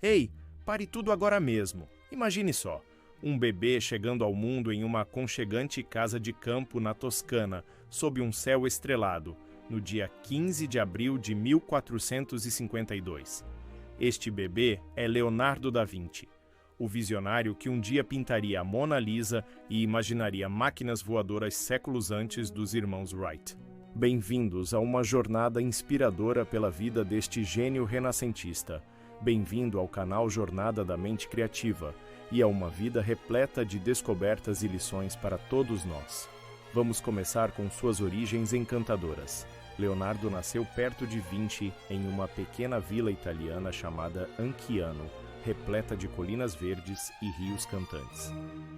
Ei, pare tudo agora mesmo. Imagine só, um bebê chegando ao mundo em uma aconchegante casa de campo na Toscana, sob um céu estrelado, no dia 15 de abril de 1452. Este bebê é Leonardo da Vinci, o visionário que um dia pintaria a Mona Lisa e imaginaria máquinas voadoras séculos antes dos irmãos Wright. Bem-vindos a uma jornada inspiradora pela vida deste gênio renascentista. Bem-vindo ao canal Jornada da Mente Criativa e a uma vida repleta de descobertas e lições para todos nós. Vamos começar com suas origens encantadoras. Leonardo nasceu perto de Vinci, em uma pequena vila italiana chamada Anciano, repleta de colinas verdes e rios cantantes.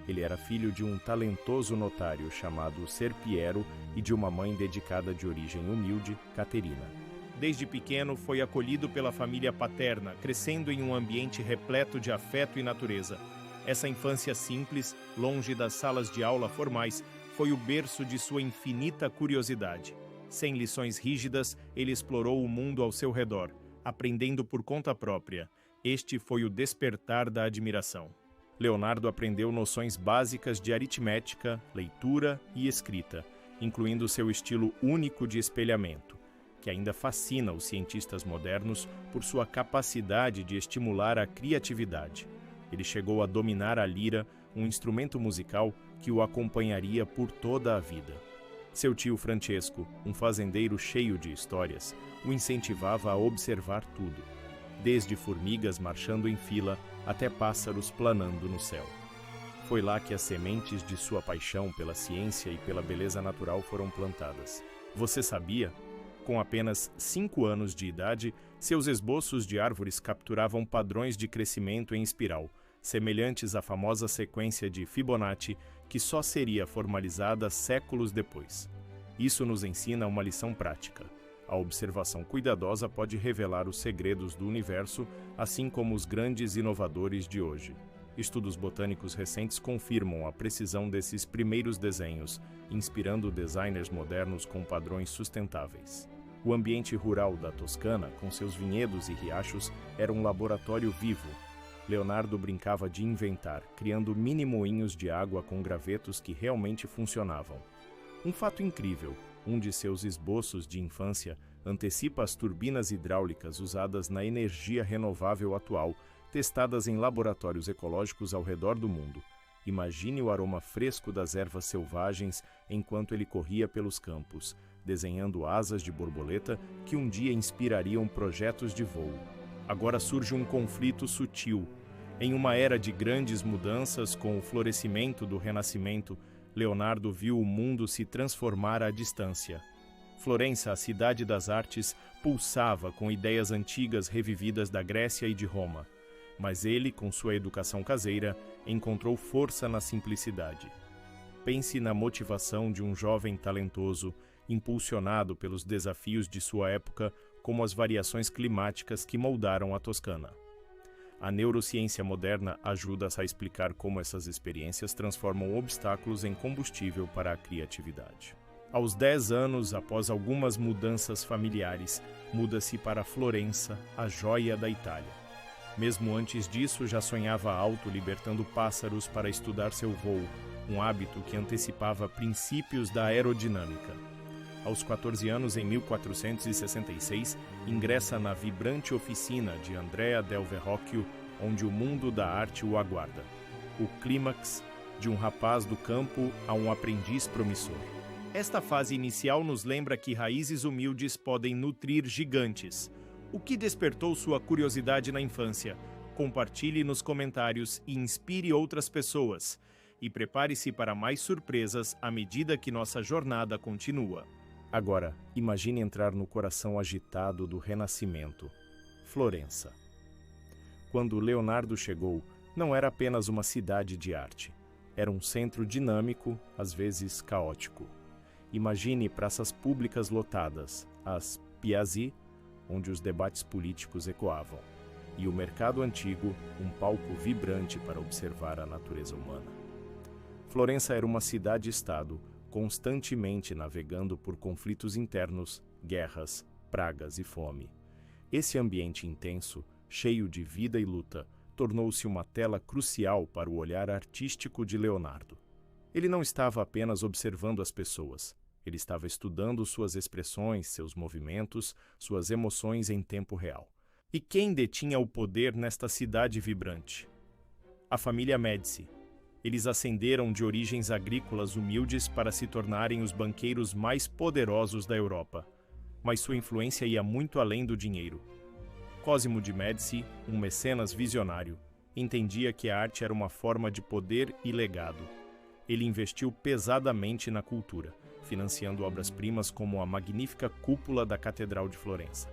Ele era filho de um talentoso notário chamado Ser Piero e de uma mãe dedicada de origem humilde, Caterina. Desde pequeno foi acolhido pela família paterna, crescendo em um ambiente repleto de afeto e natureza. Essa infância simples, longe das salas de aula formais, foi o berço de sua infinita curiosidade. Sem lições rígidas, ele explorou o mundo ao seu redor, aprendendo por conta própria. Este foi o despertar da admiração. Leonardo aprendeu noções básicas de aritmética, leitura e escrita, incluindo seu estilo único de espelhamento, que ainda fascina os cientistas modernos por sua capacidade de estimular a criatividade. Ele chegou a dominar a lira, um instrumento musical que o acompanharia por toda a vida. Seu tio Francesco, um fazendeiro cheio de histórias, o incentivava a observar tudo, desde formigas marchando em fila até pássaros planando no céu. Foi lá que as sementes de sua paixão pela ciência e pela beleza natural foram plantadas. Você sabia? Com apenas 5 anos de idade, seus esboços de árvores capturavam padrões de crescimento em espiral, semelhantes à famosa sequência de Fibonacci, que só seria formalizada séculos depois. Isso nos ensina uma lição prática. A observação cuidadosa pode revelar os segredos do universo, assim como os grandes inovadores de hoje. Estudos botânicos recentes confirmam a precisão desses primeiros desenhos, inspirando designers modernos com padrões sustentáveis. O ambiente rural da Toscana, com seus vinhedos e riachos, era um laboratório vivo. Leonardo brincava de inventar, criando mini moinhos de água com gravetos que realmente funcionavam. Um fato incrível: um de seus esboços de infância antecipa as turbinas hidráulicas usadas na energia renovável atual, testadas em laboratórios ecológicos ao redor do mundo. Imagine o aroma fresco das ervas selvagens enquanto ele corria pelos campos, desenhando asas de borboleta que um dia inspirariam projetos de voo. Agora surge um conflito sutil. Em uma era de grandes mudanças, com o florescimento do Renascimento, Leonardo viu o mundo se transformar à distância. Florença, a cidade das artes, pulsava com ideias antigas revividas da Grécia e de Roma. Mas ele, com sua educação caseira, encontrou força na simplicidade. Pense na motivação de um jovem talentoso, impulsionado pelos desafios de sua época, como as variações climáticas que moldaram a Toscana. A neurociência moderna ajuda a explicar como essas experiências transformam obstáculos em combustível para a criatividade. Aos 10 anos, após algumas mudanças familiares, muda-se para Florença, a joia da Itália. Mesmo antes disso, já sonhava alto, libertando pássaros para estudar seu voo, um hábito que antecipava princípios da aerodinâmica. Aos 14 anos, em 1466, ingressa na vibrante oficina de Andrea del Verrocchio, onde o mundo da arte o aguarda. O clímax de um rapaz do campo a um aprendiz promissor. Esta fase inicial nos lembra que raízes humildes podem nutrir gigantes. O que despertou sua curiosidade na infância? Compartilhe nos comentários e inspire outras pessoas. E prepare-se para mais surpresas à medida que nossa jornada continua. Agora, imagine entrar no coração agitado do Renascimento, Florença. Quando Leonardo chegou, não era apenas uma cidade de arte. Era um centro dinâmico, às vezes caótico. Imagine praças públicas lotadas, as piazze, onde os debates políticos ecoavam, e o mercado antigo, um palco vibrante para observar a natureza humana. Florença era uma cidade-estado, constantemente navegando por conflitos internos, guerras, pragas e fome. Esse ambiente intenso, cheio de vida e luta, tornou-se uma tela crucial para o olhar artístico de Leonardo. Ele não estava apenas observando as pessoas. Ele estava estudando suas expressões, seus movimentos, suas emoções em tempo real. E quem detinha o poder nesta cidade vibrante? A família Médici. Eles ascenderam de origens agrícolas humildes para se tornarem os banqueiros mais poderosos da Europa. Mas sua influência ia muito além do dinheiro. Cosimo de Médici, um mecenas visionário, entendia que a arte era uma forma de poder e legado. Ele investiu pesadamente na cultura, financiando obras-primas como a magnífica cúpula da Catedral de Florença.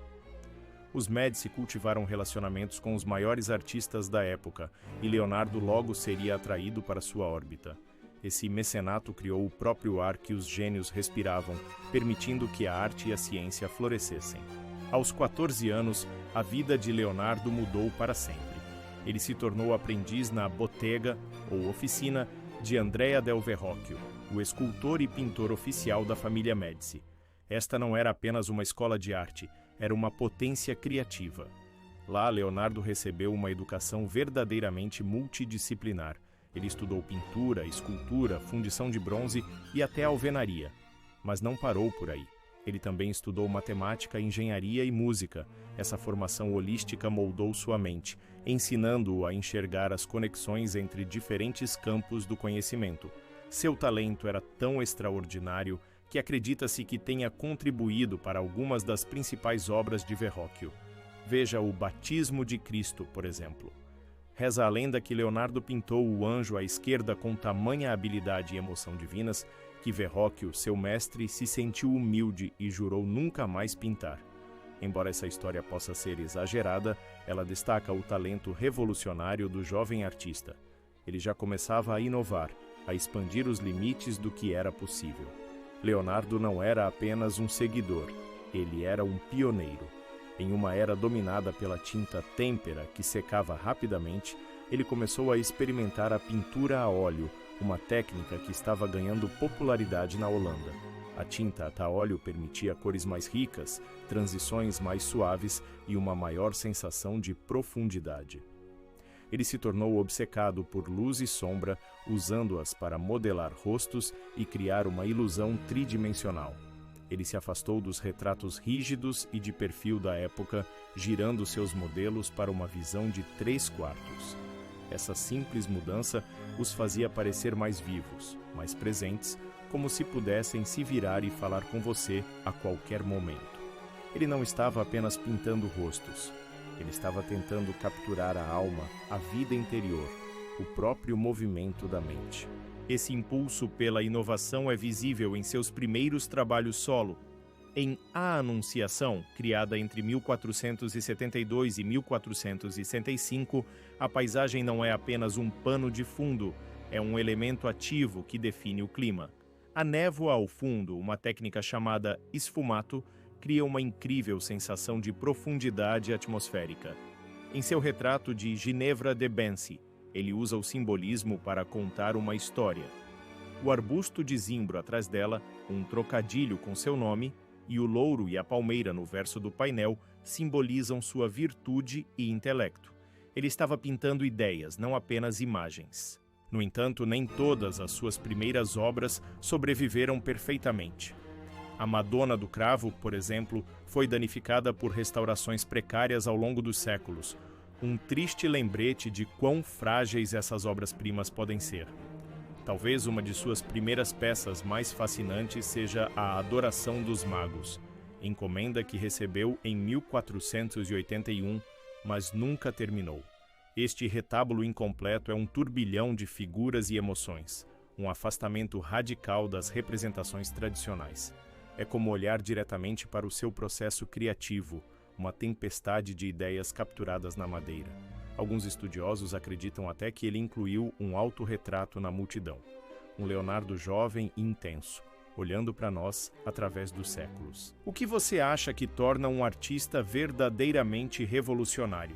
Os Médici cultivaram relacionamentos com os maiores artistas da época, e Leonardo logo seria atraído para sua órbita. Esse mecenato criou o próprio ar que os gênios respiravam, permitindo que a arte e a ciência florescessem. Aos 14 anos, a vida de Leonardo mudou para sempre. Ele se tornou aprendiz na bottega, ou oficina, de Andrea del Verrocchio, o escultor e pintor oficial da família Médici. Esta não era apenas uma escola de arte, era uma potência criativa. Lá, Leonardo recebeu uma educação verdadeiramente multidisciplinar. Ele estudou pintura, escultura, fundição de bronze e até alvenaria. Mas não parou por aí. Ele também estudou matemática, engenharia e música. Essa formação holística moldou sua mente, ensinando-o a enxergar as conexões entre diferentes campos do conhecimento. Seu talento era tão extraordinário que acredita-se que tenha contribuído para algumas das principais obras de Verrocchio. Veja o Batismo de Cristo, por exemplo. Reza a lenda que Leonardo pintou o anjo à esquerda com tamanha habilidade e emoção divinas que Verrocchio, seu mestre, se sentiu humilde e jurou nunca mais pintar. Embora essa história possa ser exagerada, ela destaca o talento revolucionário do jovem artista. Ele já começava a inovar, a expandir os limites do que era possível. Leonardo não era apenas um seguidor, ele era um pioneiro. Em uma era dominada pela tinta têmpera que secava rapidamente, ele começou a experimentar a pintura a óleo, uma técnica que estava ganhando popularidade na Holanda. A tinta a óleo permitia cores mais ricas, transições mais suaves e uma maior sensação de profundidade. Ele se tornou obcecado por luz e sombra, usando-as para modelar rostos e criar uma ilusão tridimensional. Ele se afastou dos retratos rígidos e de perfil da época, girando seus modelos para uma visão de 3/4. Essa simples mudança os fazia parecer mais vivos, mais presentes, como se pudessem se virar e falar com você a qualquer momento. Ele não estava apenas pintando rostos. Ele estava tentando capturar a alma, a vida interior, o próprio movimento da mente. Esse impulso pela inovação é visível em seus primeiros trabalhos solo. Em A Anunciação, criada entre 1472 e 1465, a paisagem não é apenas um pano de fundo, é um elemento ativo que define o clima. A névoa ao fundo, uma técnica chamada sfumato, cria uma incrível sensação de profundidade atmosférica. Em seu retrato de Ginevra de Benci, ele usa o simbolismo para contar uma história. O arbusto de zimbro atrás dela, um trocadilho com seu nome, e o louro e a palmeira no verso do painel simbolizam sua virtude e intelecto. Ele estava pintando ideias, não apenas imagens. No entanto, nem todas as suas primeiras obras sobreviveram perfeitamente. A Madonna do Cravo, por exemplo, foi danificada por restaurações precárias ao longo dos séculos. Um triste lembrete de quão frágeis essas obras-primas podem ser. Talvez uma de suas primeiras peças mais fascinantes seja a Adoração dos Magos, encomenda que recebeu em 1481, mas nunca terminou. Este retábulo incompleto é um turbilhão de figuras e emoções, um afastamento radical das representações tradicionais. É como olhar diretamente para o seu processo criativo, uma tempestade de ideias capturadas na madeira. Alguns estudiosos acreditam até que ele incluiu um autorretrato na multidão. Um Leonardo jovem e intenso, olhando para nós através dos séculos. O que você acha que torna um artista verdadeiramente revolucionário?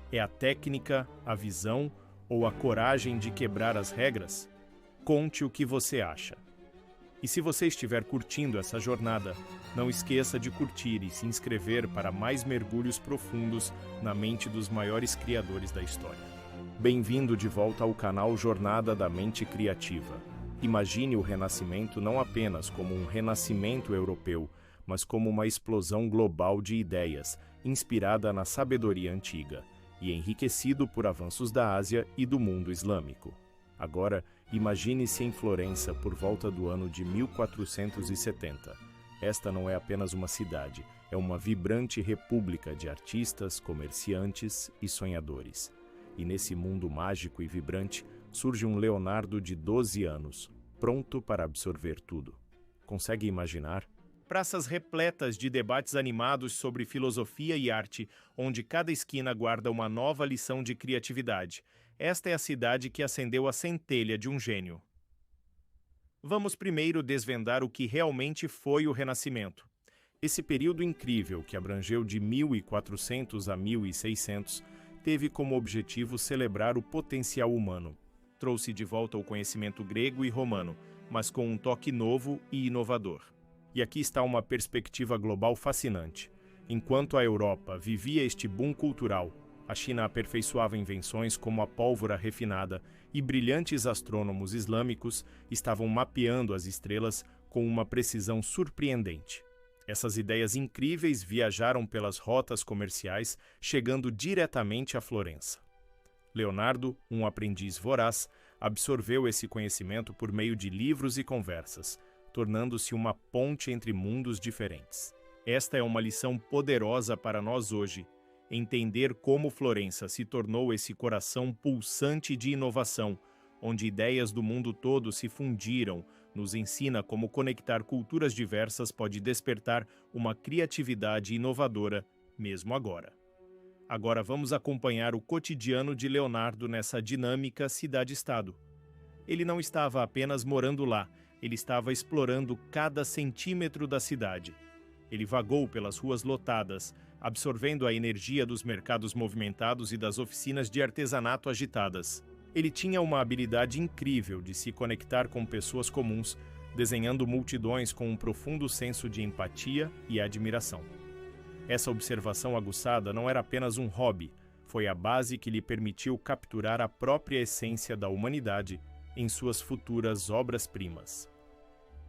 É a técnica, a visão ou a coragem de quebrar as regras? Conte o que você acha. E se você estiver curtindo essa jornada, não esqueça de curtir e se inscrever para mais mergulhos profundos na mente dos maiores criadores da história. Bem-vindo de volta ao canal Jornada da Mente Criativa. Imagine o Renascimento não apenas como um renascimento europeu, mas como uma explosão global de ideias, inspirada na sabedoria antiga, e enriquecido por avanços da Ásia e do mundo islâmico. Agora, imagine-se em Florença por volta do ano de 1470. Esta não é apenas uma cidade, é uma vibrante república de artistas, comerciantes e sonhadores. E nesse mundo mágico e vibrante, surge um Leonardo de 12 anos, pronto para absorver tudo. Consegue imaginar? Praças repletas de debates animados sobre filosofia e arte, onde cada esquina guarda uma nova lição de criatividade. Esta é a cidade que acendeu a centelha de um gênio. Vamos primeiro desvendar o que realmente foi o Renascimento. Esse período incrível, que abrangeu de 1400 a 1600, teve como objetivo celebrar o potencial humano. Trouxe de volta o conhecimento grego e romano, mas com um toque novo e inovador. E aqui está uma perspectiva global fascinante. Enquanto a Europa vivia este boom cultural, a China aperfeiçoava invenções como a pólvora refinada e brilhantes astrônomos islâmicos estavam mapeando as estrelas com uma precisão surpreendente. Essas ideias incríveis viajaram pelas rotas comerciais, chegando diretamente a Florença. Leonardo, um aprendiz voraz, absorveu esse conhecimento por meio de livros e conversas, tornando-se uma ponte entre mundos diferentes. Esta é uma lição poderosa para nós hoje. Entender como Florença se tornou esse coração pulsante de inovação, onde ideias do mundo todo se fundiram, nos ensina como conectar culturas diversas pode despertar uma criatividade inovadora, mesmo agora. Agora vamos acompanhar o cotidiano de Leonardo nessa dinâmica cidade-estado. Ele não estava apenas morando lá, ele estava explorando cada centímetro da cidade. Ele vagou pelas ruas lotadas, absorvendo a energia dos mercados movimentados e das oficinas de artesanato agitadas. Ele tinha uma habilidade incrível de se conectar com pessoas comuns, desenhando multidões com um profundo senso de empatia e admiração. Essa observação aguçada não era apenas um hobby, foi a base que lhe permitiu capturar a própria essência da humanidade em suas futuras obras-primas.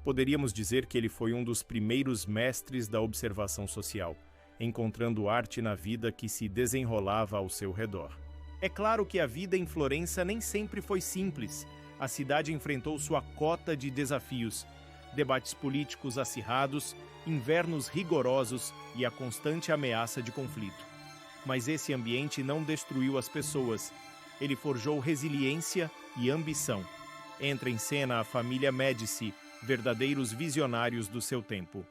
Poderíamos dizer que ele foi um dos primeiros mestres da observação social, encontrando arte na vida que se desenrolava ao seu redor. É claro que a vida em Florença nem sempre foi simples. A cidade enfrentou sua cota de desafios, debates políticos acirrados, invernos rigorosos e a constante ameaça de conflito. Mas esse ambiente não destruiu as pessoas. Ele forjou resiliência e ambição. Entra em cena a família Médici, verdadeiros visionários do seu tempo.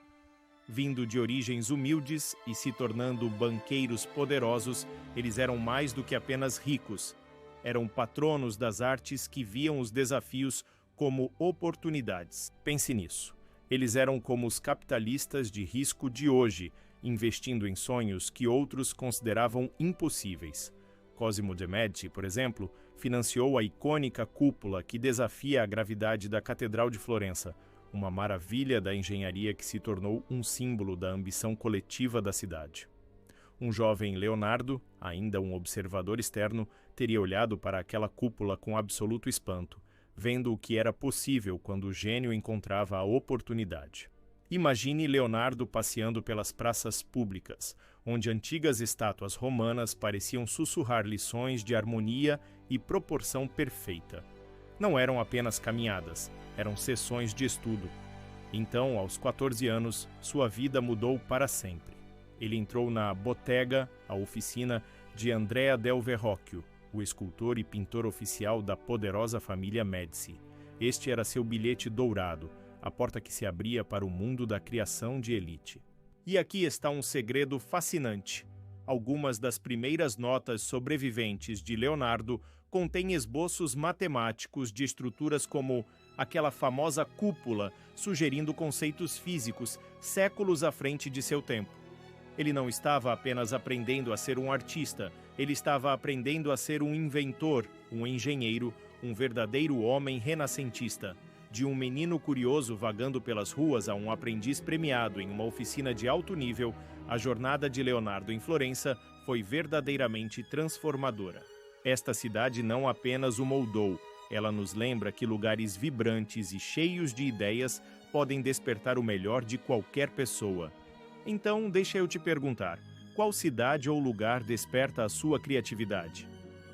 Vindo de origens humildes e se tornando banqueiros poderosos, eles eram mais do que apenas ricos. Eram patronos das artes que viam os desafios como oportunidades. Pense nisso. Eles eram como os capitalistas de risco de hoje, investindo em sonhos que outros consideravam impossíveis. Cosimo de' Medici, por exemplo, financiou a icônica cúpula que desafia a gravidade da Catedral de Florença, uma maravilha da engenharia que se tornou um símbolo da ambição coletiva da cidade. Um jovem Leonardo, ainda um observador externo, teria olhado para aquela cúpula com absoluto espanto, vendo o que era possível quando o gênio encontrava a oportunidade. Imagine Leonardo passeando pelas praças públicas, onde antigas estátuas romanas pareciam sussurrar lições de harmonia e proporção perfeita. Não eram apenas caminhadas, eram sessões de estudo. Então, aos 14 anos, sua vida mudou para sempre. Ele entrou na Bottega, a oficina de Andrea del Verrocchio, o escultor e pintor oficial da poderosa família Medici. Este era seu bilhete dourado, a porta que se abria para o mundo da criação de elite. E aqui está um segredo fascinante. Algumas das primeiras notas sobreviventes de Leonardo contêm esboços matemáticos de estruturas como aquela famosa cúpula, sugerindo conceitos físicos séculos à frente de seu tempo. Ele não estava apenas aprendendo a ser um artista, ele estava aprendendo a ser um inventor, um engenheiro, um verdadeiro homem renascentista. De um menino curioso vagando pelas ruas a um aprendiz premiado em uma oficina de alto nível, a jornada de Leonardo em Florença foi verdadeiramente transformadora. Esta cidade não apenas o moldou, ela nos lembra que lugares vibrantes e cheios de ideias podem despertar o melhor de qualquer pessoa. Então, deixa eu te perguntar, qual cidade ou lugar desperta a sua criatividade?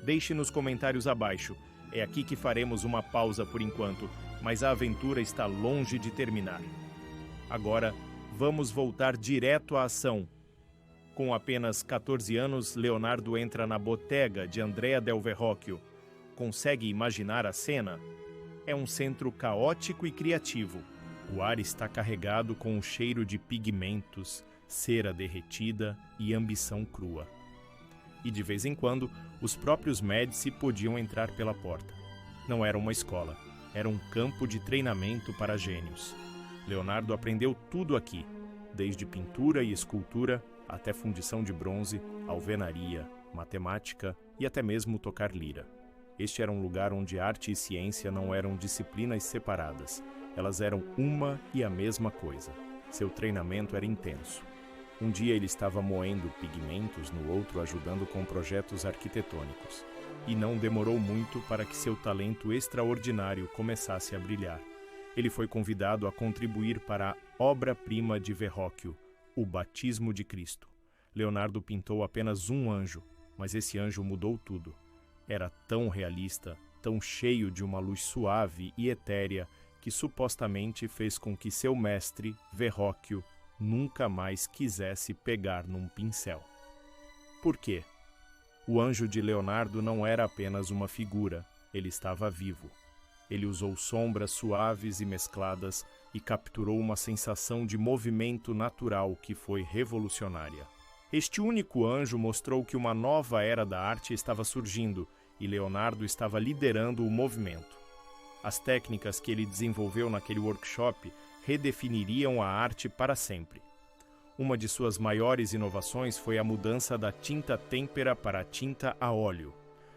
Deixe nos comentários abaixo. É aqui que faremos uma pausa por enquanto, mas a aventura está longe de terminar. Agora, vamos voltar direto à ação. Com apenas 14 anos, Leonardo entra na bottega de Andrea del Verrocchio. Consegue imaginar a cena? É um centro caótico e criativo. O ar está carregado com o cheiro de pigmentos, cera derretida e ambição crua. E de vez em quando, os próprios Médici podiam entrar pela porta. Não era uma escola, era um campo de treinamento para gênios. Leonardo aprendeu tudo aqui, desde pintura e escultura até fundição de bronze, alvenaria, matemática e até mesmo tocar lira. Este era um lugar onde arte e ciência não eram disciplinas separadas, elas eram uma e a mesma coisa. Seu treinamento era intenso. Um dia ele estava moendo pigmentos, no outro ajudando com projetos arquitetônicos. E não demorou muito para que seu talento extraordinário começasse a brilhar. Ele foi convidado a contribuir para a obra-prima de Verrocchio, o Batismo de Cristo. Leonardo pintou apenas um anjo, mas esse anjo mudou tudo. Era tão realista, tão cheio de uma luz suave e etérea, que supostamente fez com que seu mestre, Verrocchio, nunca mais quisesse pegar num pincel. Por quê? O anjo de Leonardo não era apenas uma figura, ele estava vivo. Ele usou sombras suaves e mescladas e capturou uma sensação de movimento natural que foi revolucionária. Este único anjo mostrou que uma nova era da arte estava surgindo e Leonardo estava liderando o movimento. As técnicas que ele desenvolveu naquele workshop redefiniriam a arte para sempre. Uma de suas maiores inovações foi a mudança da tinta têmpera para a tinta a óleo.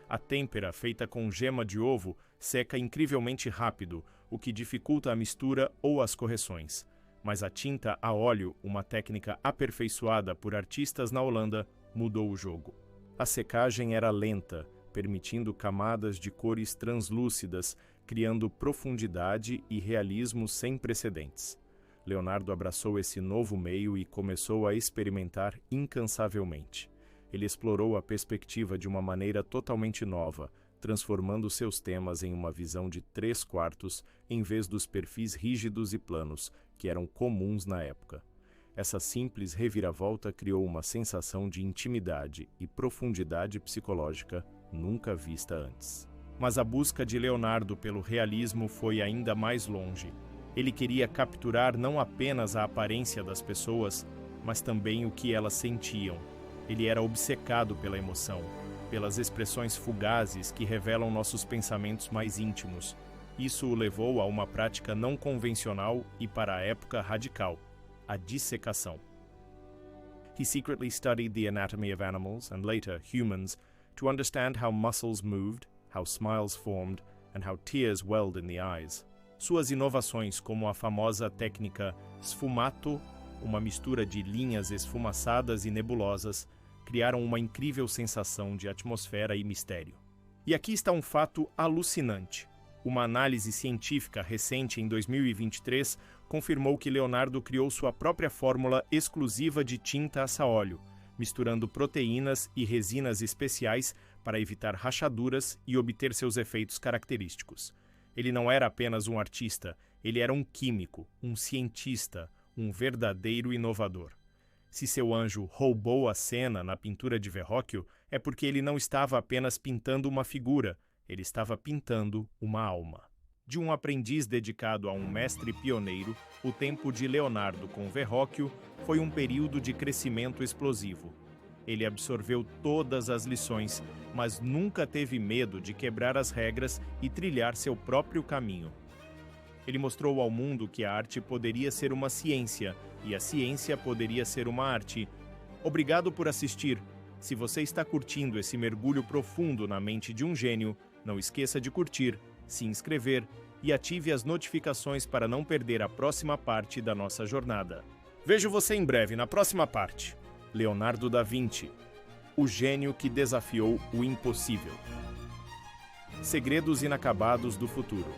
A têmpera, feita com gema de ovo, seca incrivelmente rápido, o que dificulta a mistura ou as correções. Mas a tinta a óleo, uma técnica aperfeiçoada por artistas na Holanda, mudou o jogo. A secagem era lenta, permitindo camadas de cores translúcidas, criando profundidade e realismo sem precedentes. Leonardo abraçou esse novo meio e começou a experimentar incansavelmente. Ele explorou a perspectiva de uma maneira totalmente nova, transformando seus temas em uma visão de 3/4 em vez dos perfis rígidos e planos, que eram comuns na época. Essa simples reviravolta criou uma sensação de intimidade e profundidade psicológica nunca vista antes. Mas a busca de Leonardo pelo realismo foi ainda mais longe. Ele queria capturar não apenas a aparência das pessoas, mas também o que elas sentiam. Ele era obcecado pela emoção, pelas expressões fugazes que revelam nossos pensamentos mais íntimos. Isso o levou a uma prática não convencional e, para a época, radical: a dissecação. He secretly studied the anatomy of animals and later humans to understand how muscles moved, how smiles formed, and how tears welled in the eyes. Suas inovações, como a famosa técnica sfumato, uma mistura de linhas esfumaçadas e nebulosas, criaram uma incrível sensação de atmosfera e mistério. E aqui está um fato alucinante. Uma análise científica recente em 2023 confirmou que Leonardo criou sua própria fórmula exclusiva de tinta a óleo, misturando proteínas e resinas especiais para evitar rachaduras e obter seus efeitos característicos. Ele não era apenas um artista, ele era um químico, um cientista, um verdadeiro inovador. Se seu anjo roubou a cena na pintura de Verrocchio, é porque ele não estava apenas pintando uma figura, ele estava pintando uma alma. De um aprendiz dedicado a um mestre pioneiro, o tempo de Leonardo com Verrocchio foi um período de crescimento explosivo. Ele absorveu todas as lições, mas nunca teve medo de quebrar as regras e trilhar seu próprio caminho. Ele mostrou ao mundo que a arte poderia ser uma ciência e a ciência poderia ser uma arte. Obrigado por assistir. Se você está curtindo esse mergulho profundo na mente de um gênio, não esqueça de curtir, se inscrever e ative as notificações para não perder a próxima parte da nossa jornada. Vejo você em breve na próxima parte. Leonardo da Vinci, o gênio que desafiou o impossível. Segredos inacabados do futuro.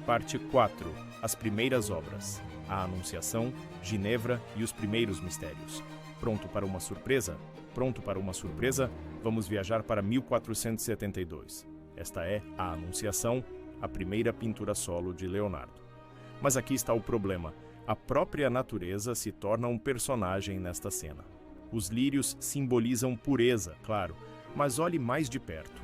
Parte 4. As primeiras obras. A Anunciação, Ginevra e os primeiros mistérios. Pronto para uma surpresa? Pronto para uma surpresa? Vamos viajar para 1472. Esta é a Anunciação, a primeira pintura solo de Leonardo. Mas aqui está o problema. A própria natureza se torna um personagem nesta cena. Os lírios simbolizam pureza, claro, mas olhe mais de perto.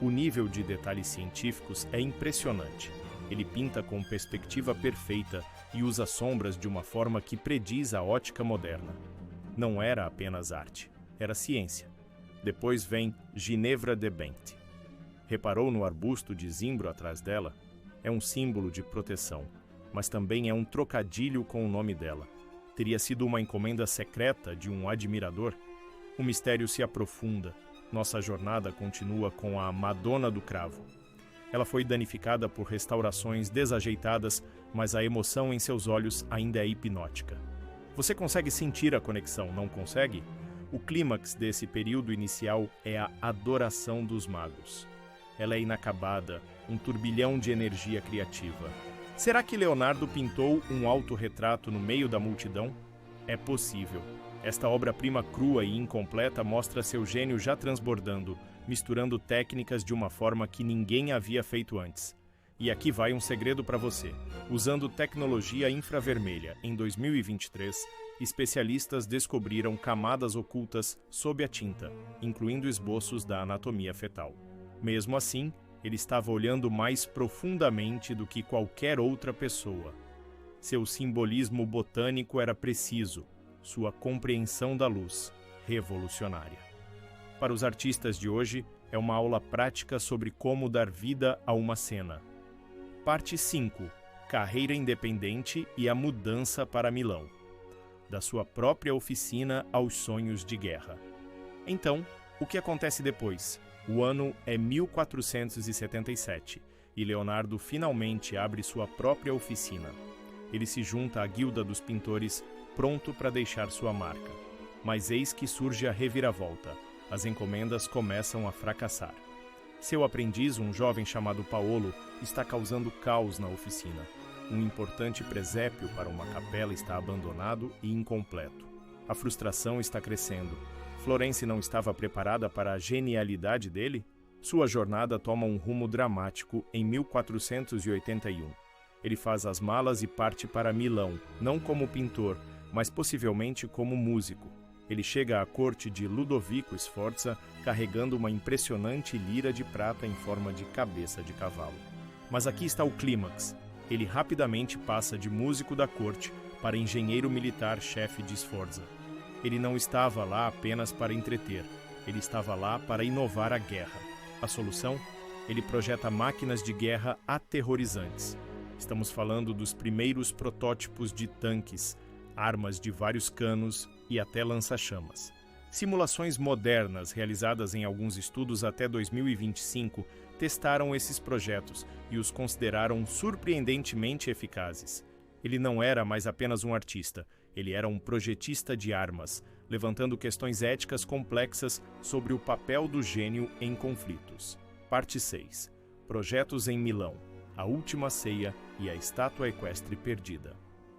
O nível de detalhes científicos é impressionante. Ele pinta com perspectiva perfeita e usa sombras de uma forma que prediz a ótica moderna. Não era apenas arte, era ciência. Depois vem Ginevra de Benth. Reparou no arbusto de zimbro atrás dela? É um símbolo de proteção, mas também é um trocadilho com o nome dela. Teria sido uma encomenda secreta de um admirador? O mistério se aprofunda. Nossa jornada continua com a Madonna do Cravo. Ela foi danificada por restaurações desajeitadas, mas a emoção em seus olhos ainda é hipnótica. Você consegue sentir a conexão, não consegue? O clímax desse período inicial é a adoração dos magos. Ela é inacabada, um turbilhão de energia criativa. Será que Leonardo pintou um autorretrato no meio da multidão? É possível. Esta obra-prima crua e incompleta mostra seu gênio já transbordando, misturando técnicas de uma forma que ninguém havia feito antes. E aqui vai um segredo para você. Usando tecnologia infravermelha, em 2023, especialistas descobriram camadas ocultas sob a tinta, incluindo esboços da anatomia fetal. Mesmo assim, ele estava olhando mais profundamente do que qualquer outra pessoa. Seu simbolismo botânico era preciso, sua compreensão da luz, revolucionária. Para os artistas de hoje, é uma aula prática sobre como dar vida a uma cena. Parte 5. Carreira independente e a mudança para Milão. Da sua própria oficina aos sonhos de guerra. Então, o que acontece depois? O ano é 1477 e Leonardo finalmente abre sua própria oficina. Ele se junta à guilda dos pintores, pronto para deixar sua marca. Mas eis que surge a reviravolta. As encomendas começam a fracassar. Seu aprendiz, um jovem chamado Paolo, está causando caos na oficina. Um importante presépio para uma capela está abandonado e incompleto. A frustração está crescendo. Florence não estava preparada para a genialidade dele? Sua jornada toma um rumo dramático em 1481. Ele faz as malas e parte para Milão, não como pintor, mas possivelmente como músico. Ele chega à corte de Ludovico Sforza carregando uma impressionante lira de prata em forma de cabeça de cavalo. Mas aqui está o clímax. Ele rapidamente passa de músico da corte para engenheiro militar-chefe de Sforza. Ele não estava lá apenas para entreter, ele estava lá para inovar a guerra. A solução? Ele projeta máquinas de guerra aterrorizantes. Estamos falando dos primeiros protótipos de tanques, armas de vários canos e até lança-chamas. Simulações modernas realizadas em alguns estudos até 2025 testaram esses projetos e os consideraram surpreendentemente eficazes. Ele não era mais apenas um artista, ele era um projetista de armas, levantando questões éticas complexas sobre o papel do gênio em conflitos. Parte 6. Projetos em Milão, a Última Ceia e a Estátua Equestre Perdida.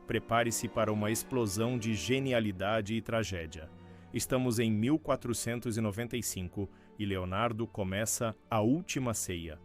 Prepare-se para uma explosão de genialidade e tragédia. Estamos em 1495 e Leonardo começa a Última Ceia.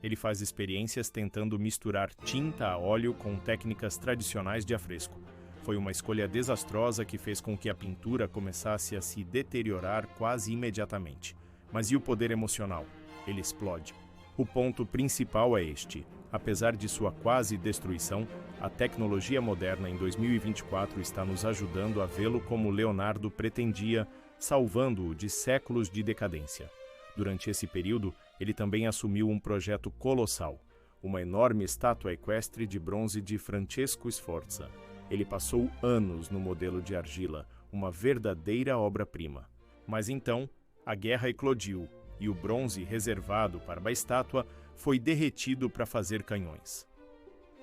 Ele faz experiências tentando misturar tinta a óleo com técnicas tradicionais de afresco. Foi uma escolha desastrosa que fez com que a pintura começasse a se deteriorar quase imediatamente. Mas e o poder emocional? Ele explode. O ponto principal é este. Apesar de sua quase destruição, a tecnologia moderna em 2024 está nos ajudando a vê-lo como Leonardo pretendia, salvando-o de séculos de decadência. Durante esse período, ele também assumiu um projeto colossal, uma enorme estátua equestre de bronze de Francesco Sforza. Ele passou anos no modelo de argila, uma verdadeira obra-prima. Mas então, a guerra eclodiu e o bronze reservado para a estátua foi derretido para fazer canhões.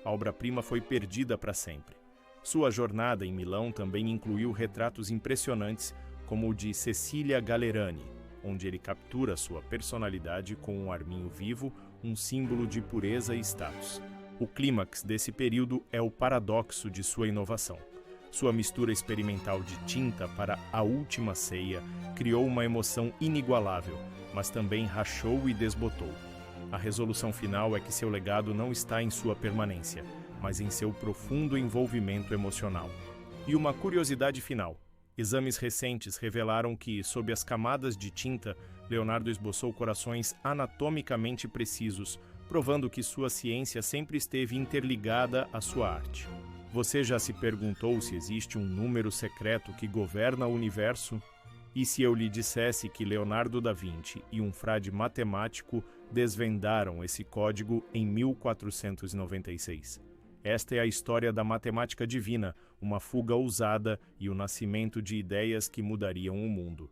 A obra-prima foi perdida para sempre. Sua jornada em Milão também incluiu retratos impressionantes como o de Cecilia Gallerani, onde ele captura sua personalidade com um arminho vivo, um símbolo de pureza e status. O clímax desse período é o paradoxo de sua inovação. Sua mistura experimental de tinta para A Última Ceia criou uma emoção inigualável, mas também rachou e desbotou. A resolução final é que seu legado não está em sua permanência, mas em seu profundo envolvimento emocional. E uma curiosidade final. Exames recentes revelaram que, sob as camadas de tinta, Leonardo esboçou corações anatomicamente precisos, provando que sua ciência sempre esteve interligada à sua arte. Você já se perguntou se existe um número secreto que governa o universo? E se eu lhe dissesse que Leonardo da Vinci e um frade matemático desvendaram esse código em 1496? Esta é a história da matemática divina, uma fuga ousada e o nascimento de ideias que mudariam o mundo.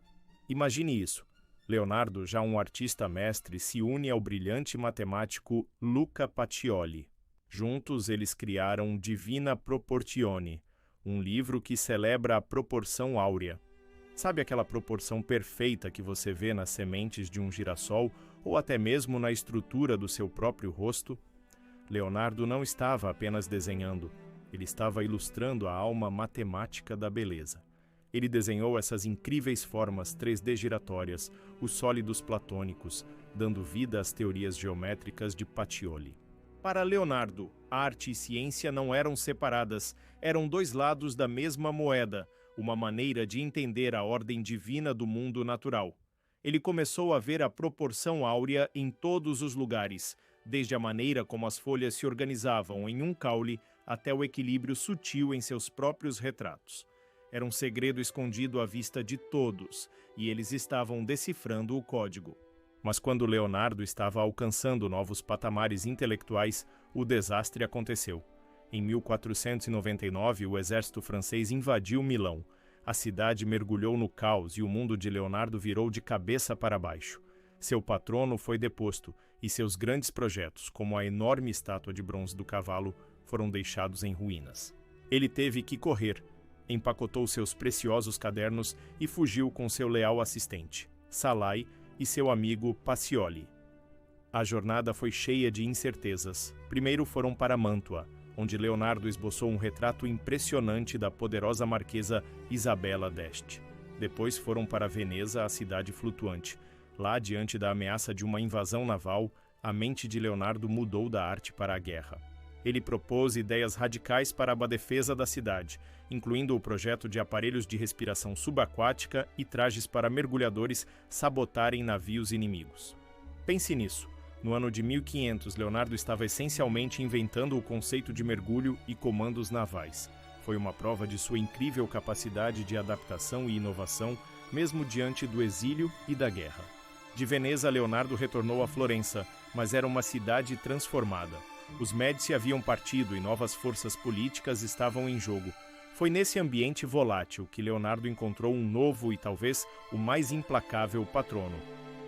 Imagine isso. Leonardo, já um artista mestre, se une ao brilhante matemático Luca Pacioli. Juntos, eles criaram Divina Proportione, um livro que celebra a proporção áurea. Sabe aquela proporção perfeita que você vê nas sementes de um girassol ou até mesmo na estrutura do seu próprio rosto? Leonardo não estava apenas desenhando, ele estava ilustrando a alma matemática da beleza. Ele desenhou essas incríveis formas 3D giratórias, os sólidos platônicos, dando vida às teorias geométricas de Pacioli. Para Leonardo, arte e ciência não eram separadas, eram dois lados da mesma moeda, uma maneira de entender a ordem divina do mundo natural. Ele começou a ver a proporção áurea em todos os lugares, desde a maneira como as folhas se organizavam em um caule até o equilíbrio sutil em seus próprios retratos. Era um segredo escondido à vista de todos, e eles estavam decifrando o código. Mas quando Leonardo estava alcançando novos patamares intelectuais, o desastre aconteceu. Em 1499, o exército francês invadiu Milão. A cidade mergulhou no caos e o mundo de Leonardo virou de cabeça para baixo. Seu patrono foi deposto e seus grandes projetos, como a enorme estátua de bronze do cavalo, foram deixados em ruínas. Ele teve que correr. Empacotou seus preciosos cadernos e fugiu com seu leal assistente, Salai, e seu amigo Pacioli. A jornada foi cheia de incertezas. Primeiro foram para Mantua, onde Leonardo esboçou um retrato impressionante da poderosa marquesa Isabela d'Este. Depois foram para Veneza, a cidade flutuante. Lá, diante da ameaça de uma invasão naval, a mente de Leonardo mudou da arte para a guerra. Ele propôs ideias radicais para a defesa da cidade, incluindo o projeto de aparelhos de respiração subaquática e trajes para mergulhadores sabotarem navios inimigos. Pense nisso. No ano de 1500, Leonardo estava essencialmente inventando o conceito de mergulho e comandos navais. Foi uma prova de sua incrível capacidade de adaptação e inovação, mesmo diante do exílio e da guerra. De Veneza, Leonardo retornou a Florença, mas era uma cidade transformada. Os Médici haviam partido e novas forças políticas estavam em jogo. Foi nesse ambiente volátil que Leonardo encontrou um novo e talvez o mais implacável patrono,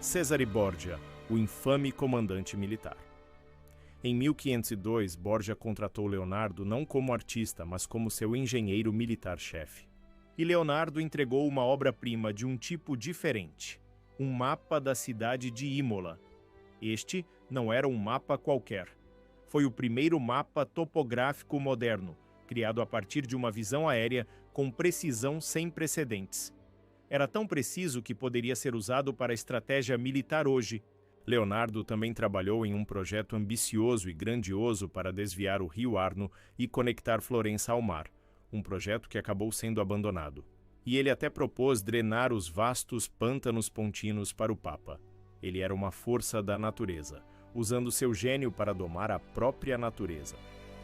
Cesare Borgia, o infame comandante militar. Em 1502, Borgia contratou Leonardo não como artista, mas como seu engenheiro militar-chefe. E Leonardo entregou uma obra-prima de um tipo diferente, um mapa da cidade de Imola. Este não era um mapa qualquer. Foi o primeiro mapa topográfico moderno, criado a partir de uma visão aérea com precisão sem precedentes. Era tão preciso que poderia ser usado para a estratégia militar hoje. Leonardo também trabalhou em um projeto ambicioso e grandioso para desviar o rio Arno e conectar Florença ao mar, um projeto que acabou sendo abandonado. E ele até propôs drenar os vastos pântanos pontinos para o Papa. Ele era uma força da natureza, usando seu gênio para domar a própria natureza.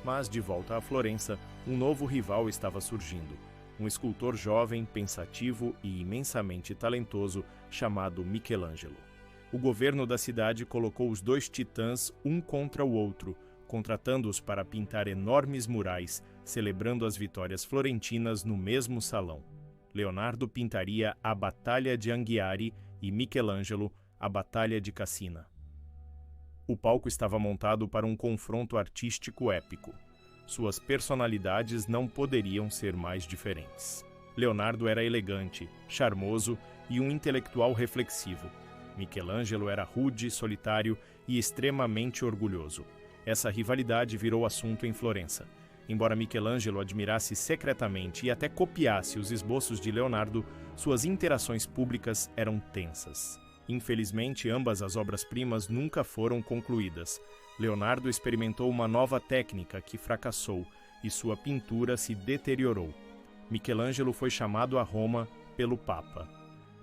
Mas, de volta a Florença, um novo rival estava surgindo. Um escultor jovem, pensativo e imensamente talentoso, chamado Michelangelo. O governo da cidade colocou os dois titãs um contra o outro, contratando-os para pintar enormes murais, celebrando as vitórias florentinas no mesmo salão. Leonardo pintaria a Batalha de Anghiari e Michelangelo a Batalha de Cassina. O palco estava montado para um confronto artístico épico. Suas personalidades não poderiam ser mais diferentes. Leonardo era elegante, charmoso e um intelectual reflexivo. Michelangelo era rude, solitário e extremamente orgulhoso. Essa rivalidade virou assunto em Florença. Embora Michelangelo admirasse secretamente e até copiasse os esboços de Leonardo, suas interações públicas eram tensas. Infelizmente, ambas as obras-primas nunca foram concluídas. Leonardo experimentou uma nova técnica que fracassou e sua pintura se deteriorou. Michelangelo foi chamado a Roma pelo Papa.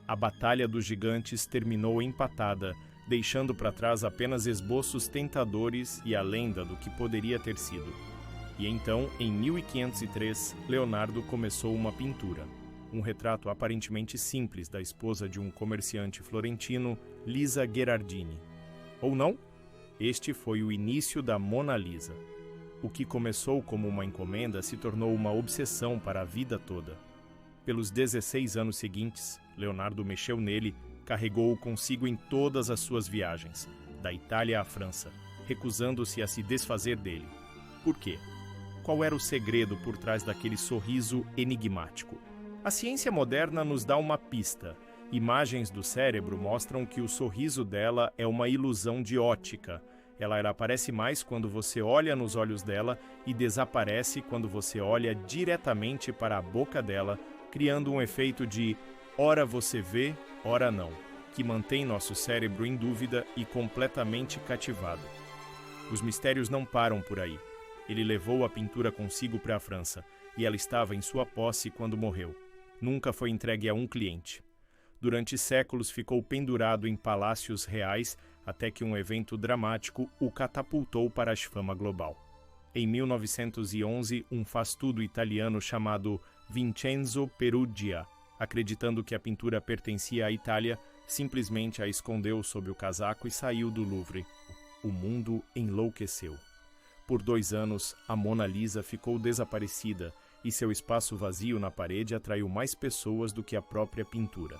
A Batalha dos Gigantes terminou empatada, deixando para trás apenas esboços tentadores e a lenda do que poderia ter sido. E então, em 1503, Leonardo começou uma pintura. Um retrato aparentemente simples da esposa de um comerciante florentino, Lisa Gherardini. Ou não? Este foi o início da Mona Lisa. O que começou como uma encomenda se tornou uma obsessão para a vida toda. Pelos 16 anos seguintes, Leonardo mexeu nele, carregou-o consigo em todas as suas viagens, da Itália à França, recusando-se a se desfazer dele. Por quê? Qual era o segredo por trás daquele sorriso enigmático? A ciência moderna nos dá uma pista. Imagens do cérebro mostram que o sorriso dela é uma ilusão de ótica. Ela aparece mais quando você olha nos olhos dela e desaparece quando você olha diretamente para a boca dela, criando um efeito de ora você vê, ora não, que mantém nosso cérebro em dúvida e completamente cativado. Os mistérios não param por aí. Ele levou a pintura consigo para a França, e ela estava em sua posse quando morreu. Nunca foi entregue a um cliente. Durante séculos ficou pendurado em palácios reais até que um evento dramático o catapultou para a fama global. Em 1911, um faz-tudo italiano chamado Vincenzo Perugia, acreditando que a pintura pertencia à Itália, simplesmente a escondeu sob o casaco e saiu do Louvre. O mundo enlouqueceu. Por 2 anos, a Mona Lisa ficou desaparecida e seu espaço vazio na parede atraiu mais pessoas do que a própria pintura.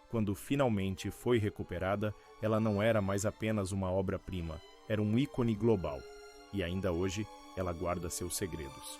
Quando finalmente foi recuperada, ela não era mais apenas uma obra-prima, era um ícone global. E ainda hoje, ela guarda seus segredos.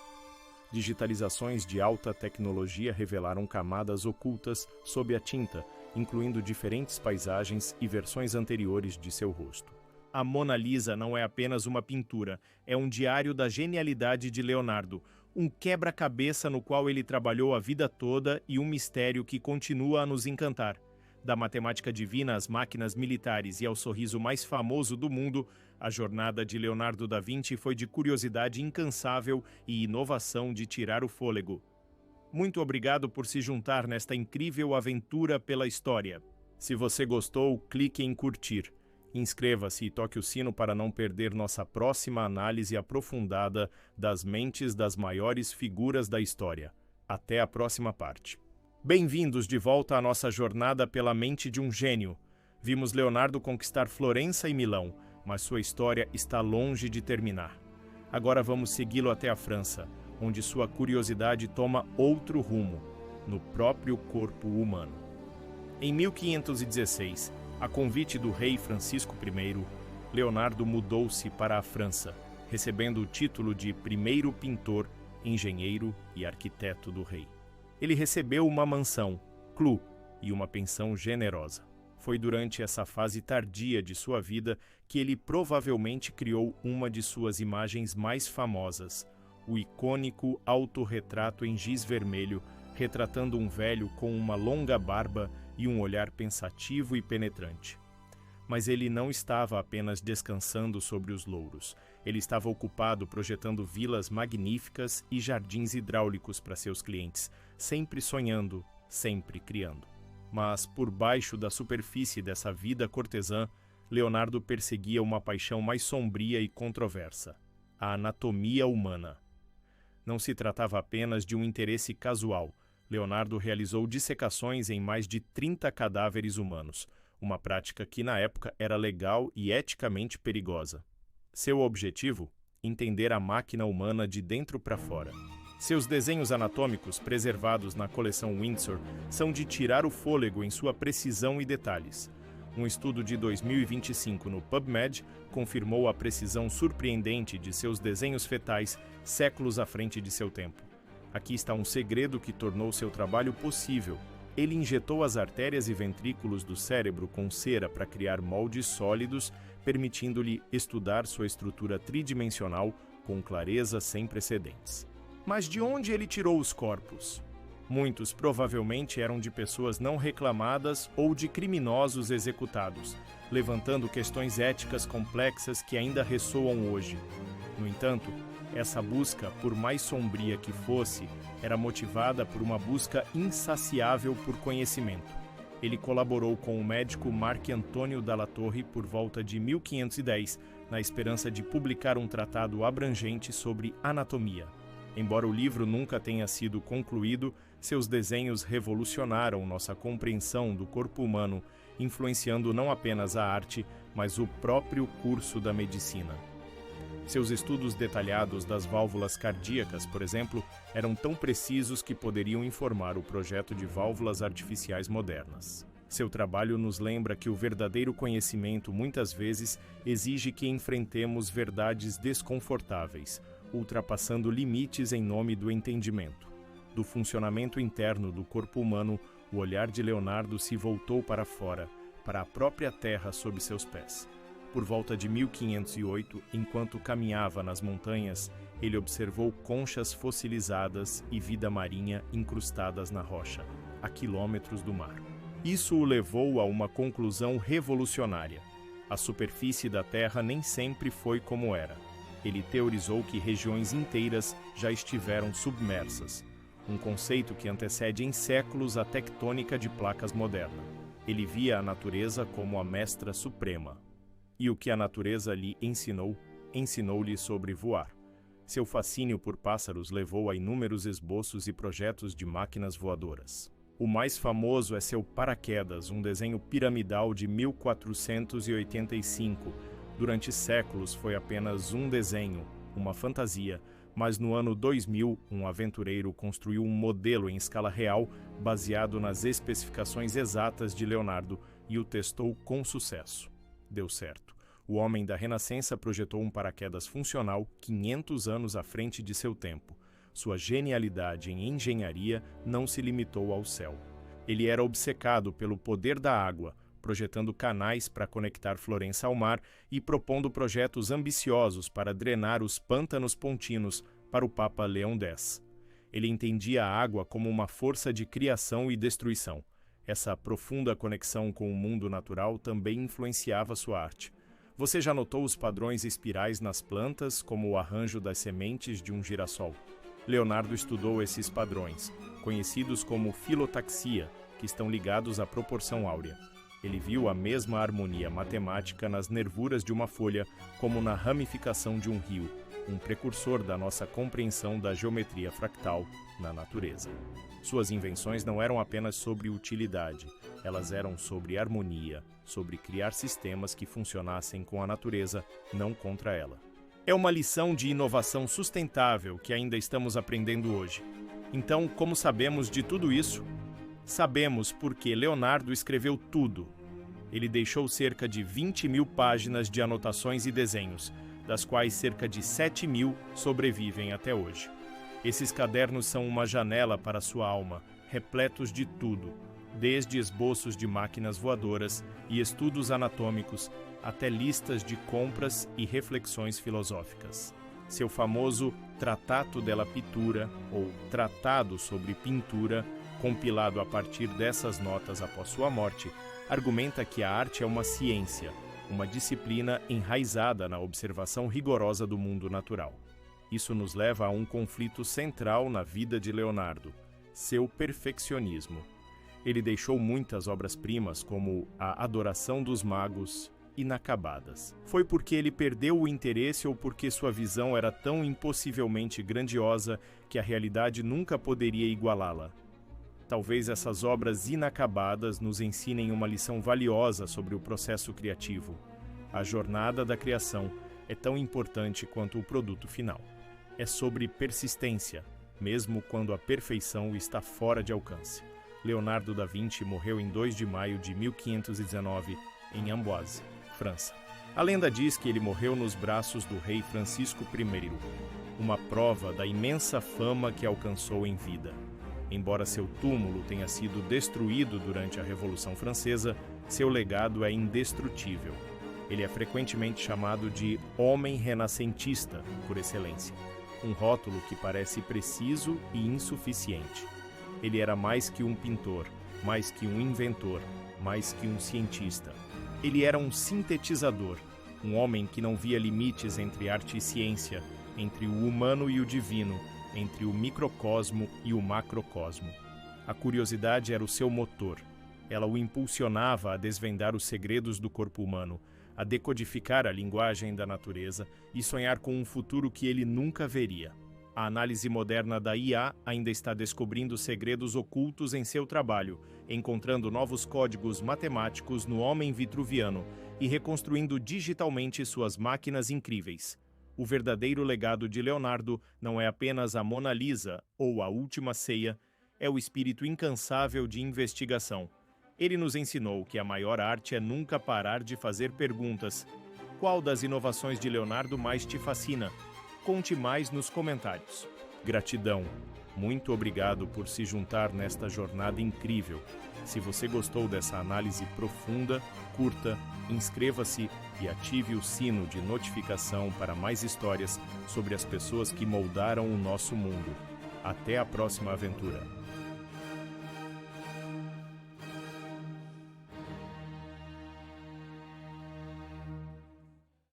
Digitalizações de alta tecnologia revelaram camadas ocultas sob a tinta, incluindo diferentes paisagens e versões anteriores de seu rosto. A Mona Lisa não é apenas uma pintura, é um diário da genialidade de Leonardo, um quebra-cabeça no qual ele trabalhou a vida toda e um mistério que continua a nos encantar. Da matemática divina às máquinas militares e ao sorriso mais famoso do mundo, a jornada de Leonardo da Vinci foi de curiosidade incansável e inovação de tirar o fôlego. Muito obrigado por se juntar nesta incrível aventura pela história. Se você gostou, clique em curtir. Inscreva-se e toque o sino para não perder nossa próxima análise aprofundada das mentes das maiores figuras da história. Até a próxima parte. Bem-vindos de volta à nossa jornada pela mente de um gênio. Vimos Leonardo conquistar Florença e Milão, mas sua história está longe de terminar. Agora vamos segui-lo até a França, onde sua curiosidade toma outro rumo, no próprio corpo humano. Em 1516, a convite do rei Francisco I, Leonardo mudou-se para a França, recebendo o título de primeiro pintor, engenheiro e arquiteto do rei. Ele recebeu uma mansão, Clou, e uma pensão generosa. Foi durante essa fase tardia de sua vida que ele provavelmente criou uma de suas imagens mais famosas, o icônico autorretrato em giz vermelho, retratando um velho com uma longa barba e um olhar pensativo e penetrante. Mas ele não estava apenas descansando sobre os louros. Ele estava ocupado projetando vilas magníficas e jardins hidráulicos para seus clientes, sempre sonhando, sempre criando. Mas, por baixo da superfície dessa vida cortesã, Leonardo perseguia uma paixão mais sombria e controversa: a anatomia humana. Não se tratava apenas de um interesse casual. Leonardo realizou dissecações em mais de 30 cadáveres humanos, uma prática que na época era legal e eticamente perigosa. Seu objetivo? Entender a máquina humana de dentro para fora. Seus desenhos anatômicos, preservados na coleção Windsor, são de tirar o fôlego em sua precisão e detalhes. Um estudo de 2025 no PubMed confirmou a precisão surpreendente de seus desenhos fetais séculos à frente de seu tempo. Aqui está um segredo que tornou seu trabalho possível. Ele injetou as artérias e ventrículos do cérebro com cera para criar moldes sólidos, permitindo-lhe estudar sua estrutura tridimensional com clareza sem precedentes. Mas de onde ele tirou os corpos? Muitos provavelmente eram de pessoas não reclamadas ou de criminosos executados, levantando questões éticas complexas que ainda ressoam hoje. No entanto, essa busca, por mais sombria que fosse, era motivada por uma busca insaciável por conhecimento. Ele colaborou com o médico Marc Antônio Dalla Torre por volta de 1510, na esperança de publicar um tratado abrangente sobre anatomia. Embora o livro nunca tenha sido concluído, seus desenhos revolucionaram nossa compreensão do corpo humano, influenciando não apenas a arte, mas o próprio curso da medicina. Seus estudos detalhados das válvulas cardíacas, por exemplo, eram tão precisos que poderiam informar o projeto de válvulas artificiais modernas. Seu trabalho nos lembra que o verdadeiro conhecimento muitas vezes exige que enfrentemos verdades desconfortáveis, ultrapassando limites em nome do entendimento. Do funcionamento interno do corpo humano, o olhar de Leonardo se voltou para fora, para a própria terra sob seus pés. Por volta de 1508, enquanto caminhava nas montanhas, ele observou conchas fossilizadas e vida marinha incrustadas na rocha, a quilômetros do mar. Isso o levou a uma conclusão revolucionária. A superfície da Terra nem sempre foi como era. Ele teorizou que regiões inteiras já estiveram submersas, um conceito que antecede em séculos a tectônica de placas moderna. Ele via a natureza como a mestra suprema. E o que a natureza lhe ensinou, ensinou-lhe sobre voar. Seu fascínio por pássaros levou a inúmeros esboços e projetos de máquinas voadoras. O mais famoso é seu paraquedas, um desenho piramidal de 1485. Durante séculos foi apenas um desenho, uma fantasia, mas no ano 2000, um aventureiro construiu um modelo em escala real baseado nas especificações exatas de Leonardo e o testou com sucesso. Deu certo. O homem da Renascença projetou um paraquedas funcional 500 anos à frente de seu tempo. Sua genialidade em engenharia não se limitou ao céu. Ele era obcecado pelo poder da água, projetando canais para conectar Florença ao mar e propondo projetos ambiciosos para drenar os pântanos pontinos para o Papa Leão X. Ele entendia a água como uma força de criação e destruição. Essa profunda conexão com o mundo natural também influenciava sua arte. Você já notou os padrões espirais nas plantas, como o arranjo das sementes de um girassol? Leonardo estudou esses padrões, conhecidos como filotaxia, que estão ligados à proporção áurea. Ele viu a mesma harmonia matemática nas nervuras de uma folha, como na ramificação de um rio, um precursor da nossa compreensão da geometria fractal na natureza. Suas invenções não eram apenas sobre utilidade, elas eram sobre harmonia, sobre criar sistemas que funcionassem com a natureza, não contra ela. É uma lição de inovação sustentável que ainda estamos aprendendo hoje. Então, como sabemos de tudo isso? Sabemos porque Leonardo escreveu tudo. Ele deixou cerca de 20.000 páginas de anotações e desenhos, das quais cerca de 7.000 sobrevivem até hoje. Esses cadernos são uma janela para sua alma, repletos de tudo, desde esboços de máquinas voadoras e estudos anatômicos, até listas de compras e reflexões filosóficas. Seu famoso Trattato della Pittura, ou Tratado sobre Pintura, compilado a partir dessas notas após sua morte, argumenta que a arte é uma ciência, uma disciplina enraizada na observação rigorosa do mundo natural. Isso nos leva a um conflito central na vida de Leonardo, seu perfeccionismo. Ele deixou muitas obras-primas, como A Adoração dos Magos, inacabadas. Foi porque ele perdeu o interesse ou porque sua visão era tão impossivelmente grandiosa que a realidade nunca poderia igualá-la? Talvez essas obras inacabadas nos ensinem uma lição valiosa sobre o processo criativo. A jornada da criação é tão importante quanto o produto final. É sobre persistência, mesmo quando a perfeição está fora de alcance. Leonardo da Vinci morreu em 2 de maio de 1519, em Amboise, França. A lenda diz que ele morreu nos braços do rei Francisco I, uma prova da imensa fama que alcançou em vida. Embora seu túmulo tenha sido destruído durante a Revolução Francesa, seu legado é indestrutível. Ele é frequentemente chamado de homem renascentista, por excelência, um rótulo que parece preciso e insuficiente. Ele era mais que um pintor, mais que um inventor, mais que um cientista. Ele era um sintetizador, um homem que não via limites entre arte e ciência, entre o humano e o divino, entre o microcosmo e o macrocosmo. A curiosidade era o seu motor. Ela o impulsionava a desvendar os segredos do corpo humano, a decodificar a linguagem da natureza e sonhar com um futuro que ele nunca veria. A análise moderna da IA ainda está descobrindo segredos ocultos em seu trabalho, encontrando novos códigos matemáticos no homem vitruviano e reconstruindo digitalmente suas máquinas incríveis. O verdadeiro legado de Leonardo não é apenas a Mona Lisa ou a Última Ceia, é o espírito incansável de investigação. Ele nos ensinou que a maior arte é nunca parar de fazer perguntas. Qual das inovações de Leonardo mais te fascina? Conte mais nos comentários. Gratidão. Muito obrigado por se juntar nesta jornada incrível. Se você gostou dessa análise profunda, curta, inscreva-se e ative o sino de notificação para mais histórias sobre as pessoas que moldaram o nosso mundo. Até a próxima aventura.